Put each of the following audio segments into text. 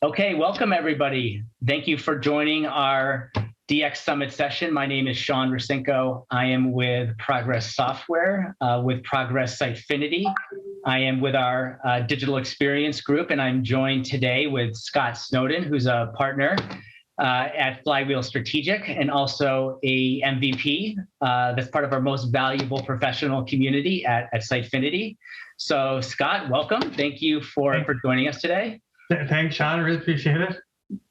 Okay, welcome everybody. Thank you for joining our DX Summit session. My name is Sean Rasinko. I am with Progress Software, with Progress Sitefinity. I am with our digital experience group, and I'm joined today with Scott Snowden, who's a partner at Flywheel Strategic and also a MVP that's part of our most valuable professional community at Sitefinity. So Scott, welcome. Thank you for joining us today. Thanks, Sean. I really appreciate it.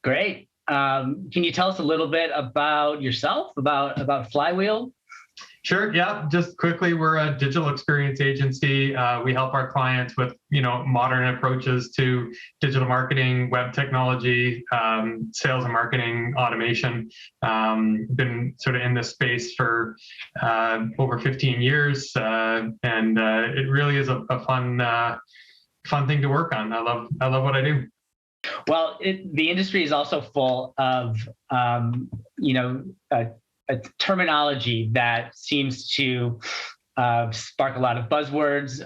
Great. Can you tell us a little bit about yourself, about Flywheel? Sure. Yeah. Just quickly, we're a digital experience agency. We help our clients with, modern approaches to digital marketing, web technology, sales and marketing automation. Been sort of in this space for over 15 years, and it really is a fun thing to work on. I love what I do. Well, the industry is also full of, a terminology that seems to spark a lot of buzzwords,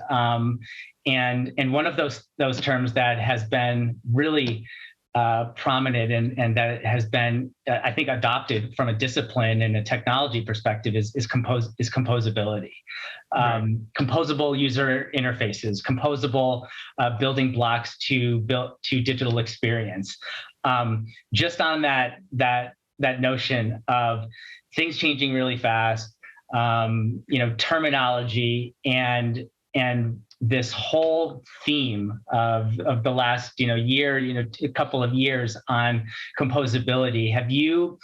and one of those terms that has been really prominent and that has been, I think, adopted from a discipline and a technology perspective is composability. Right. Composable user interfaces, composable building blocks to digital experience. Just on that notion of things changing really fast, terminology and this whole theme of the last year, a couple of years on composability. Have you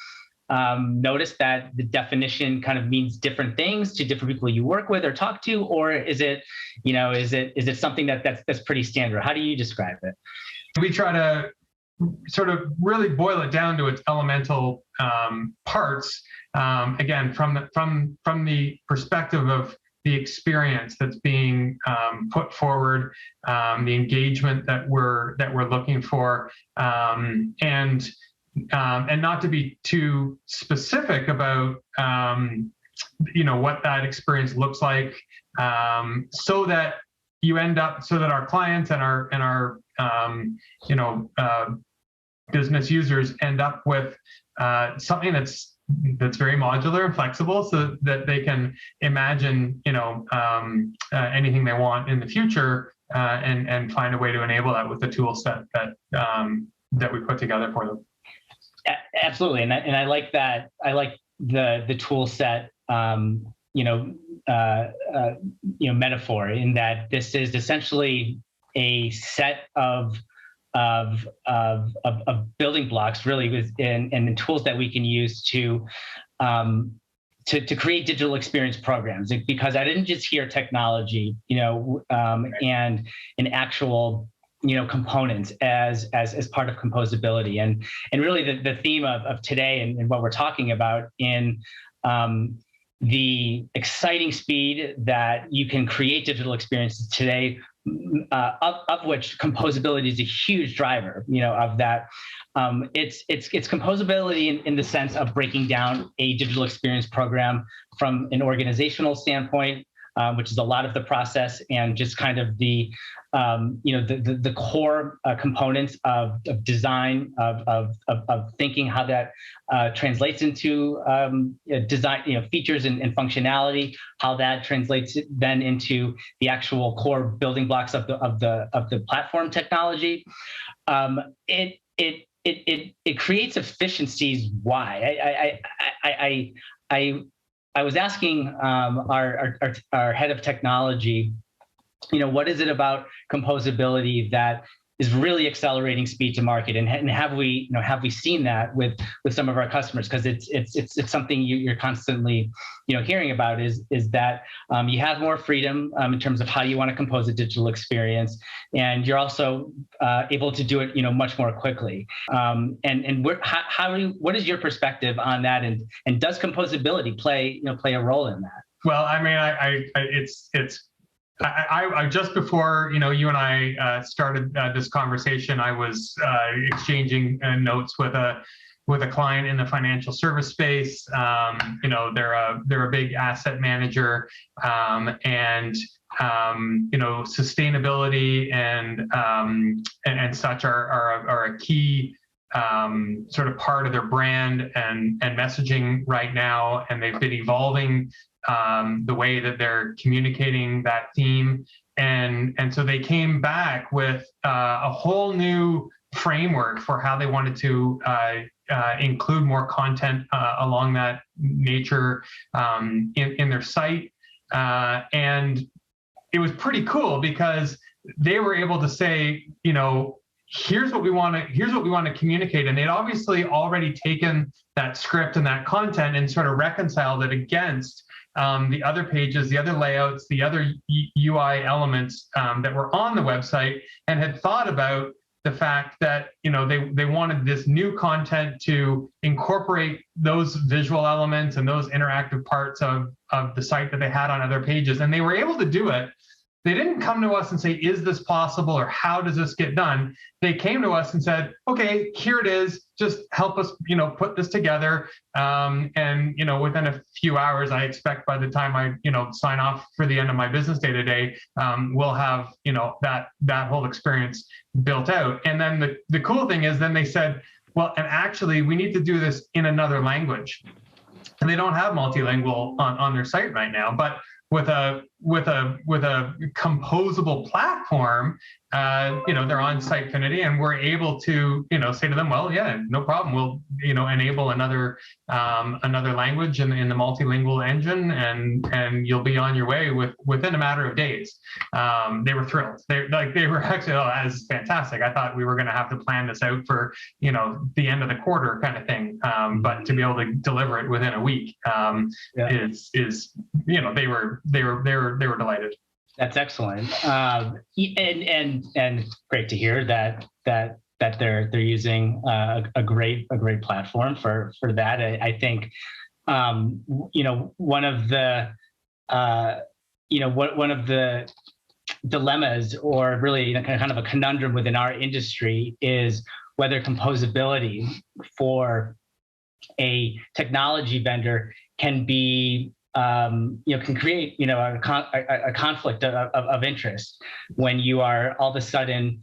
noticed that the definition kind of means different things to different people you work with or talk to, or is it something that's pretty standard? How do you describe it? We try to sort of really boil it down to its elemental parts. Again, from the perspective of the experience that's being put forward, the engagement that we're looking for, and not to be too specific about what that experience looks like, so that our clients and our business users end up with something that's very modular and flexible, so that they can imagine anything they want in the future, and find a way to enable that with the tool set that we put together for them. Absolutely, and I like that. I like the tool set metaphor, in that this is essentially a set of building blocks, really, and tools that we can use to create digital experience programs. Because I didn't just hear technology, and actual components as part of composability, and really the theme of today and what we're talking about in the exciting speed that you can create digital experiences today, of which composability is a huge driver, of that. It's composability in the sense of breaking down a digital experience program from an organizational standpoint, which is a lot of the process, and just kind of the core components of design, of thinking how that translates into design, features and functionality, how that translates then into the actual core building blocks of the platform technology. It creates efficiencies. Why? I was asking our head of technology, what is it about composability that is really accelerating speed to market, and have we seen that with some of our customers? Because it's something you're constantly hearing about, is that you have more freedom in terms of how you want to compose a digital experience, and you're also able to do it much more quickly. What is your perspective on that, and does composability play a role in that? Well, I mean, I just before you and I started this conversation, I was exchanging notes with a client in the financial service space. They're a big asset manager, and sustainability and such are a key sort of part of their brand and messaging right now, and they've been evolving the way that they're communicating that theme, and so they came back with a whole new framework for how they wanted to include more content along that nature in their site, and it was pretty cool because they were able to say, here's what we want to communicate, and they'd obviously already taken that script and that content and sort of reconciled it against the other pages, the other layouts, the other UI elements that were on the website, and had thought about the fact that they wanted this new content to incorporate those visual elements and those interactive parts of the site that they had on other pages, and they were able to do it. They didn't come to us and say, is this possible, or how does this get done? They came to us and said, okay, here it is, just help us put this together, and within a few hours, I expect by the time I sign off for the end of my business day today, we'll have that whole experience built out. And then the cool thing is, then they said, well, and actually we need to do this in another language, and they don't have multilingual on their site right now, but with a composable platform, they're on Sitefinity, and we're able to say to them, well, yeah, no problem, we'll enable another language in the multilingual engine, and you'll be on your way within a matter of days. They were thrilled. They were actually, oh, that is fantastic. I thought we were going to have to plan this out for the end of the quarter kind of thing, but to be able to deliver it within a week is they were delighted. That's excellent, and great to hear that they're using a great platform for that. I think one of the dilemmas, or really kind of a conundrum within our industry, is whether composability for a technology vendor can be can create a conflict of interest when you are all of a sudden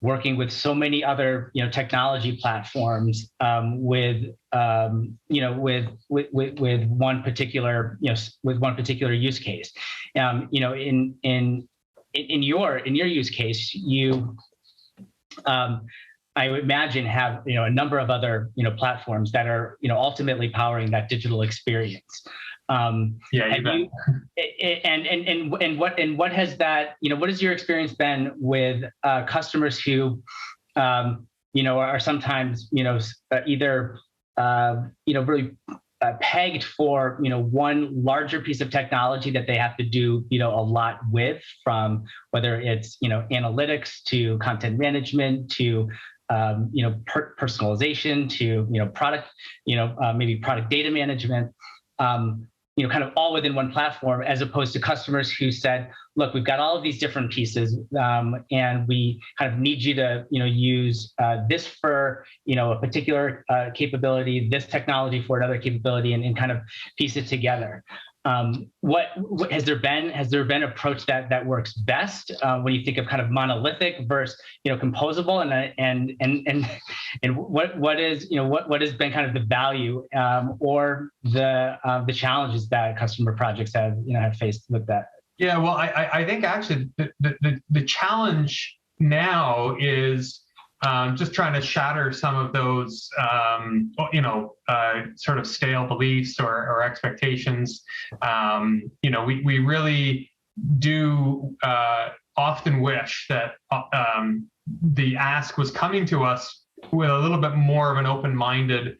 working with so many other technology platforms with one particular use case. In your use case, you I would imagine have a number of other platforms that are ultimately powering that digital experience. Yeah, you and what has that what has your experience been with customers who are sometimes either really pegged for one larger piece of technology that they have to do a lot with, from whether it's analytics to content management to personalization to product maybe product data management, kind of all within one platform, as opposed to customers who said, look, we've got all of these different pieces, and we kind of need you to use this for a particular capability, this technology for another capability, and kind of piece it together. What has there been an approach that works best when you think of kind of monolithic versus composable, and what has been kind of the value or the challenges that customer projects have faced with that? Yeah, well, I think actually the challenge now is just trying to shatter some of those, sort of stale beliefs or expectations. We really do often wish that the ask was coming to us with a little bit more of an open-minded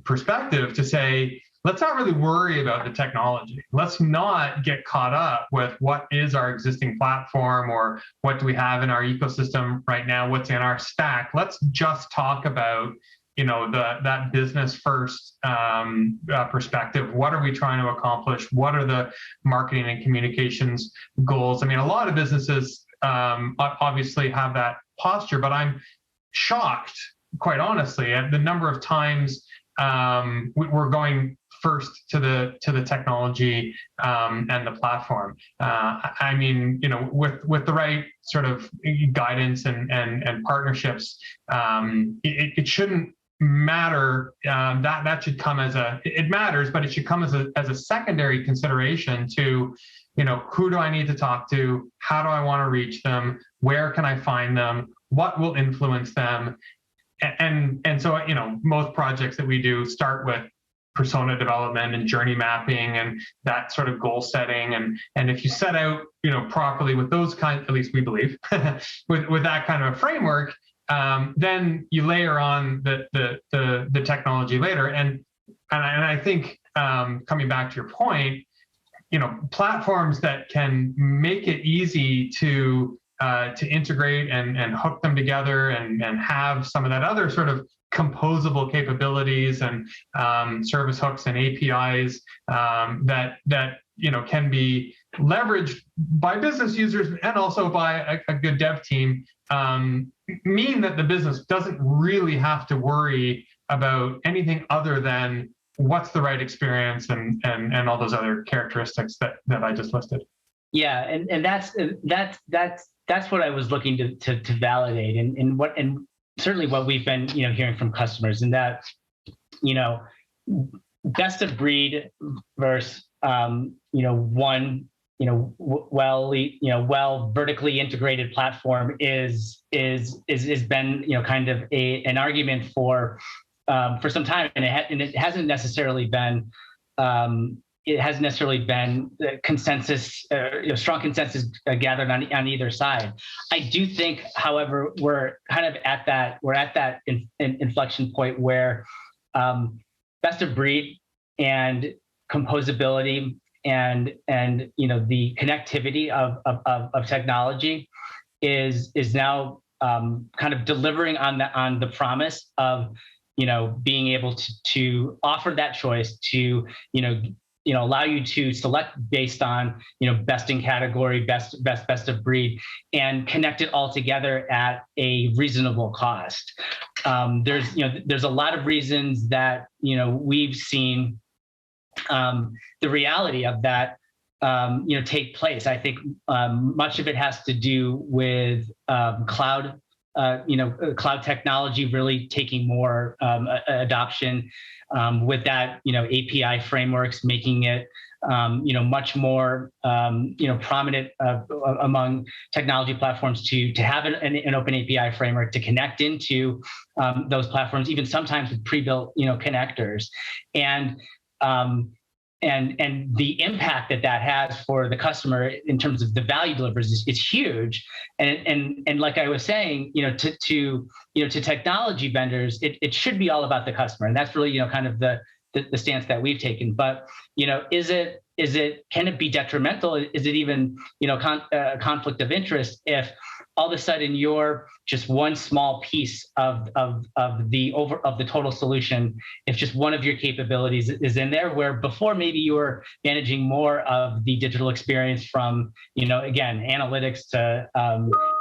perspective to say, let's not really worry about the technology. Let's not get caught up with what is our existing platform or what do we have in our ecosystem right now, what's in our stack. Let's just talk about, that business first perspective. What are we trying to accomplish? What are the marketing and communications goals? I mean, a lot of businesses obviously have that posture, but I'm shocked, quite honestly, at the number of times we're going first to the technology and the platform. I mean, you know, with the right sort of guidance and partnerships, it shouldn't matter. That should come as it matters, but it should come as a secondary consideration to, you know, who do I need to talk to? How do I want to reach them? Where can I find them? What will influence them? And so, you know, most projects that we do start with persona development and journey mapping and that sort of goal setting. And if you set out, you know, properly with those kinds, at least we believe, with that kind of a framework, then you layer on the technology later. And I think, coming back to your point, you know, platforms that can make it easy to integrate and hook them together and have some of that other sort of composable capabilities and service hooks and APIs that you know can be leveraged by business users and also by a good dev team, mean that the business doesn't really have to worry about anything other than what's the right experience and all those other characteristics that I just listed. Yeah, and that's what I was looking to validate, and certainly what we've been, you know, hearing from customers, and that, you know, best of breed versus you know, one, you know, well vertically integrated platform is been, you know, kind of an argument for some time, and it hasn't necessarily been consensus, you know, strong consensus gathered on either side. I do think, however, we're kind of at that inflection point where best of breed and composability and you know, the connectivity of technology is now kind of delivering on the promise of, you know, being able to offer that choice to, you know, allow you to select based on, you know, best in category, best of breed, and connect it all together at a reasonable cost. There's a lot of reasons that, you know, we've seen the reality of that, you know, take place. I think much of it has to do with cloud technology really taking more adoption, with that, you know, API frameworks making it, you know, much more, you know, prominent among technology platforms to have an open API framework to connect into those platforms, even sometimes with pre-built, you know, connectors. And the impact that has for the customer in terms of the value delivers is huge. And like I was saying, you know, to technology vendors, it should be all about the customer, and that's really, you know, kind of the stance that we've taken. But, you know, can it be detrimental? Is it even, you know, conflict of interest if all of a sudden you're just one small piece of the total solution, if just one of your capabilities is in there, where before maybe you were managing more of the digital experience, from, you know, again, analytics to,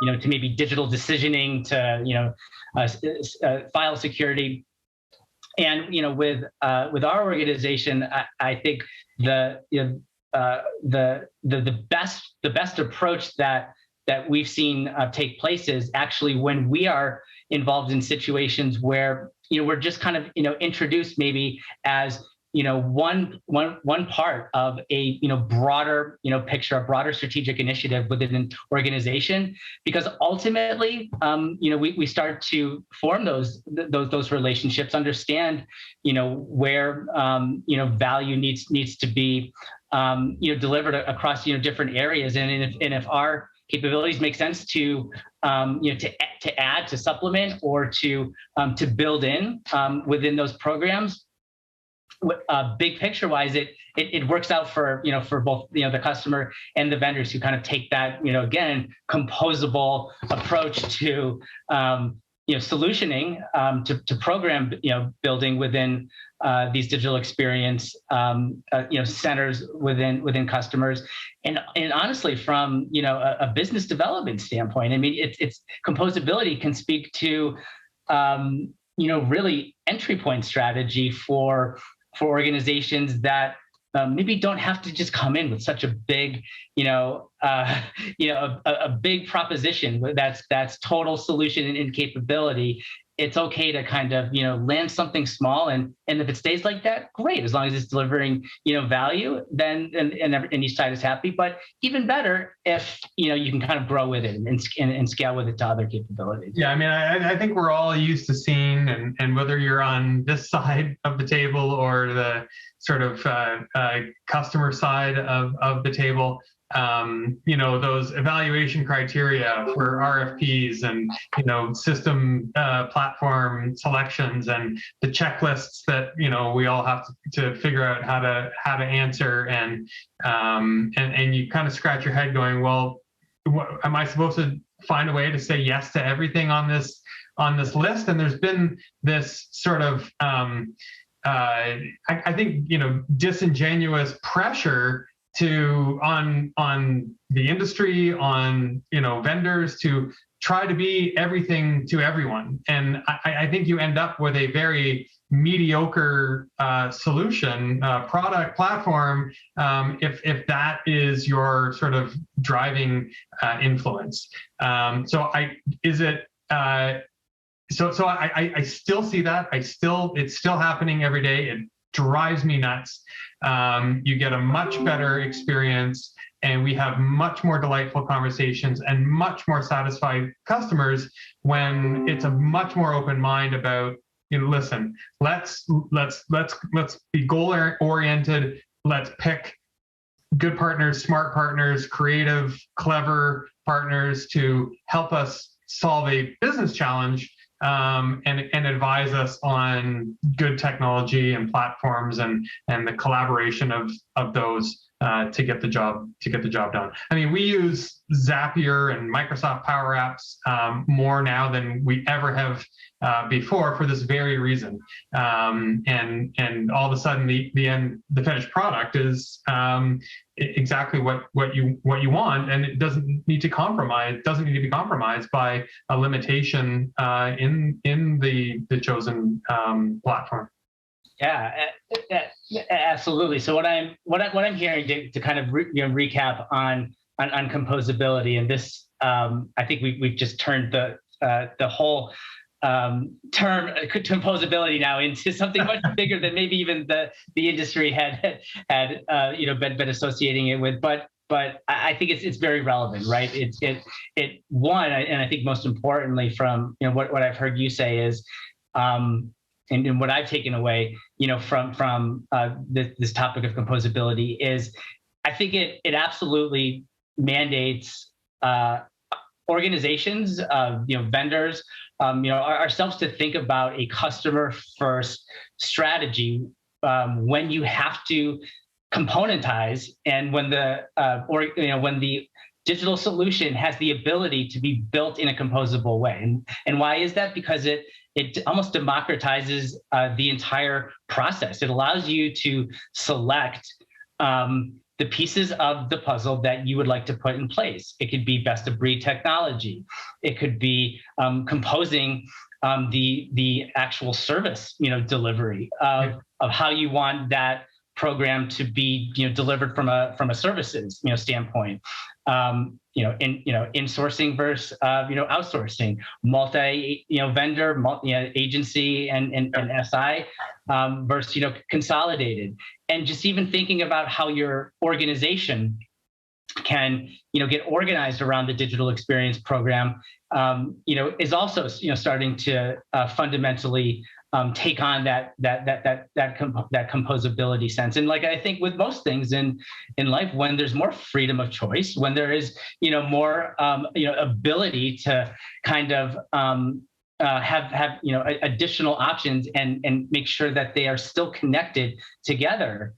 you know, to maybe digital decisioning to, you know, file security. And, you know, with our organization, I think the best approach that we've seen take place is actually when we are involved in situations where, you know, we're just kind of, you know, introduced maybe as, you know, one part of a, you know, broader, you know, picture, a broader strategic initiative within an organization, because ultimately, you know, we start to form those relationships, understand, you know, where, you know, value needs to be, you know, delivered across, you know, different areas, and if our capabilities make sense to, you know, to add, to supplement, or to build in within those programs. Big picture wise, it works out for, you know, for both, you know, the customer and the vendors who kind of take that, you know, again, composable approach to, you know, solutioning, to program, you know, building within these digital experience, you know, centers within customers, and honestly, from, you know, a business development standpoint, I mean, it's composability can speak to, you know, really entry point strategy for for organizations that maybe don't have to just come in with such a big, a big proposition that's total solution and capability. It's okay to kind of, land something small, and if it stays like that, great. As long as it's delivering, value, then and each side is happy. But even better if you can kind of grow with it and scale with it to other capabilities. Yeah, I mean, I think we're all used to seeing, and whether you're on this side of the table or the sort of customer side of the table, those evaluation criteria for RFPs and, system platform selections and the checklists that, we all have to figure out how to answer. And you kind of scratch your head going, well, am I supposed to find a way to say yes to everything on this list? And there's been this sort of, I think, disingenuous pressure on the industry, on vendors to try to be everything to everyone, and I think you end up with a very mediocre solution, product, platform, if that is your sort of driving influence. So I still see that. It's still happening every day. It drives me nuts. You get a much better experience, and we have much more delightful conversations and much more satisfied customers when it's a much more open mind about, listen, let's be goal oriented. Let's pick good partners, smart partners, creative, clever partners to help us solve a business challenge, and advise us on good technology and platforms and the collaboration of those to get the job done. I mean, we use Zapier and Microsoft Power Apps more now than we ever have before for this very reason. And all of a sudden, the finished product is exactly what you want, and it doesn't need to be compromised by a limitation in the chosen platform. Yeah, absolutely. So what I'm hearing, to kind of recap on composability, and this, I think we've just turned the whole term composability now into something much bigger than maybe even the industry had been associating it with. But I think it's very relevant, right? It one, and I think most importantly from what I've heard you say is, and what I've taken away, from this topic of composability is, I think it absolutely mandates organizations, vendors, ourselves to think about a customer first strategy when you have to componentize, and when the digital solution has the ability to be built in a composable way. And why is that? Because it almost democratizes the entire process. It allows you to select the pieces of the puzzle that you would like to put in place. It could be best of breed technology. It could be composing the actual service, delivery of how you want that program to be, delivered from a services, standpoint. Insourcing versus, outsourcing, multi, vendor, agency and SI versus, consolidated. And just even thinking about how your organization can, get organized around the digital experience program, is also, starting to fundamentally take on that composability sense. And like, I think with most things in life, when there's more freedom of choice, when there is, more, ability to kind of have additional options and make sure that they are still connected together,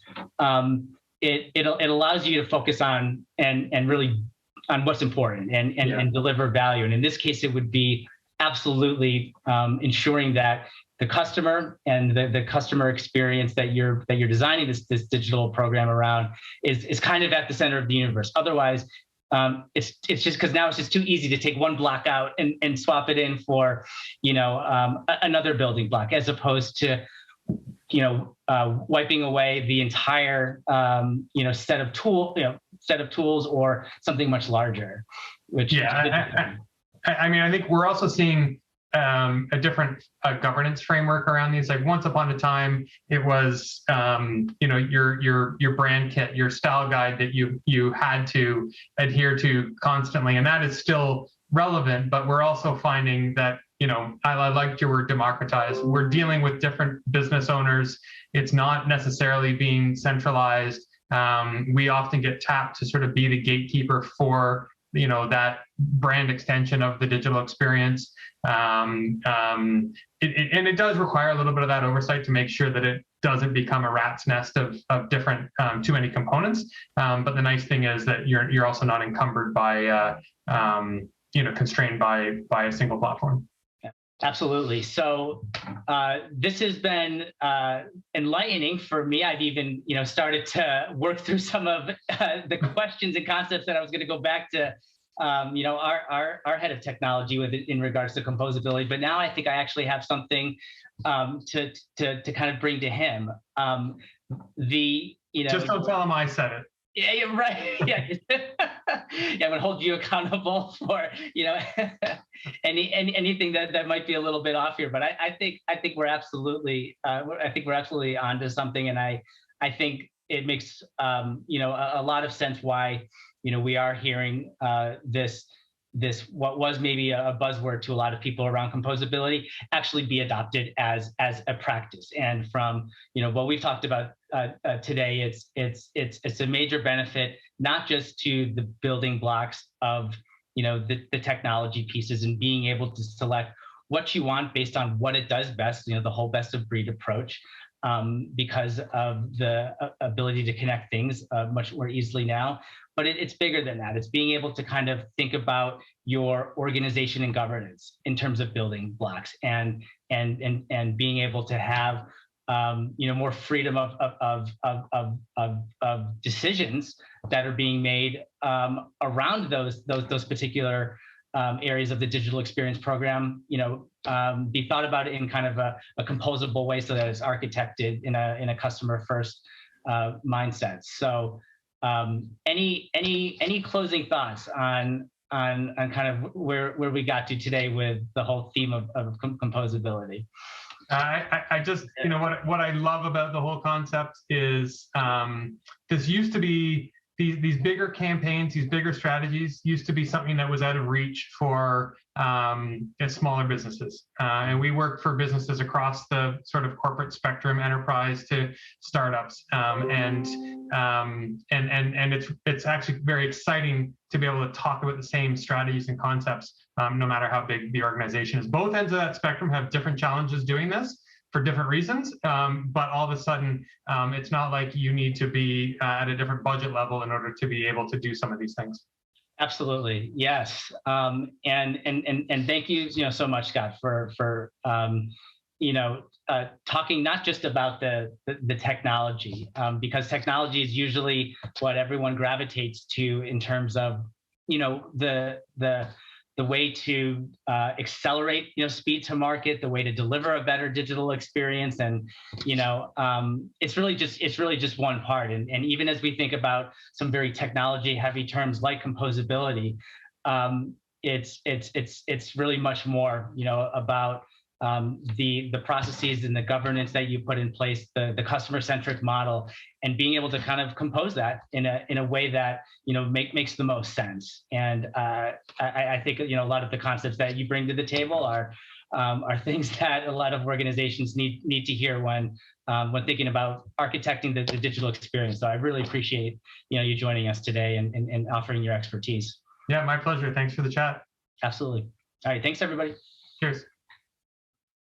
it allows you to focus on and really on what's important and deliver value. And in this case, it would be absolutely ensuring that the customer and the customer experience that you're designing this digital program around is kind of at the center of the universe. Otherwise, it's just because now it's just too easy to take one block out and swap it in for another building block, as opposed to wiping away the entire set of tools or something much larger. Which I mean, I think we're also seeing a different governance framework around these. Like once upon a time, it was your brand kit, your style guide that you had to adhere to constantly, and that is still relevant. But we're also finding that I liked your word democratized. We're dealing with different business owners. It's not necessarily being centralized. We often get tapped to sort of be the gatekeeper for that brand extension of the digital experience. And it does require a little bit of that oversight to make sure that it doesn't become a rat's nest of different too many components. But the nice thing is that you're also not encumbered by constrained by a single platform. Absolutely. So this has been enlightening for me. I've even started to work through some of the questions and concepts that I was going to go back to our head of technology with in regards to composability. But now I think I actually have something to kind of bring to him. Just don't tell him I said it. Yeah, you're right. Yeah, yeah, I would hold you accountable for anything that might be a little bit off here. But I think we're absolutely onto something, and I think it makes a lot of sense why we are hearing this what was maybe a buzzword to a lot of people around composability actually be adopted as a practice. And from what we've talked about today, it's a major benefit, not just to the building blocks of the technology pieces and being able to select what you want based on what it does best, the whole best of breed approach, because of the ability to connect things much more easily now. But it's bigger than that. It's being able to kind of think about your organization and governance in terms of building blocks, and being able to have more freedom of decisions that are being made around those particular areas of the digital experience program. Be thought about it in kind of a composable way, so that it's architected in a customer first mindset. So any closing thoughts on kind of where we got to today with the whole theme of composability? I just, what I love about the whole concept is this used to be these bigger campaigns, these bigger strategies used to be something that was out of reach for smaller businesses. And we work for businesses across the sort of corporate spectrum, enterprise to startups. And it's actually very exciting to be able to talk about the same strategies and concepts, no matter how big the organization is. Both ends of that spectrum have different challenges doing this for different reasons, but all of a sudden, it's not like you need to be at a different budget level in order to be able to do some of these things. Absolutely, yes, and thank you, so much, Scott, for talking not just about the technology, because technology is usually what everyone gravitates to in terms of the way to accelerate speed to market, the way to deliver a better digital experience, and it's really just one part. And even as we think about some very technology heavy terms like composability, it's really much more about the processes and the governance that you put in place, the customer-centric model, and being able to kind of compose that in a way that makes the most sense. And I think a lot of the concepts that you bring to the table are things that a lot of organizations need to hear when thinking about architecting the digital experience. So I really appreciate you joining us today and offering your expertise. Yeah, my pleasure. Thanks for the chat. Absolutely. All right. Thanks, everybody. Cheers.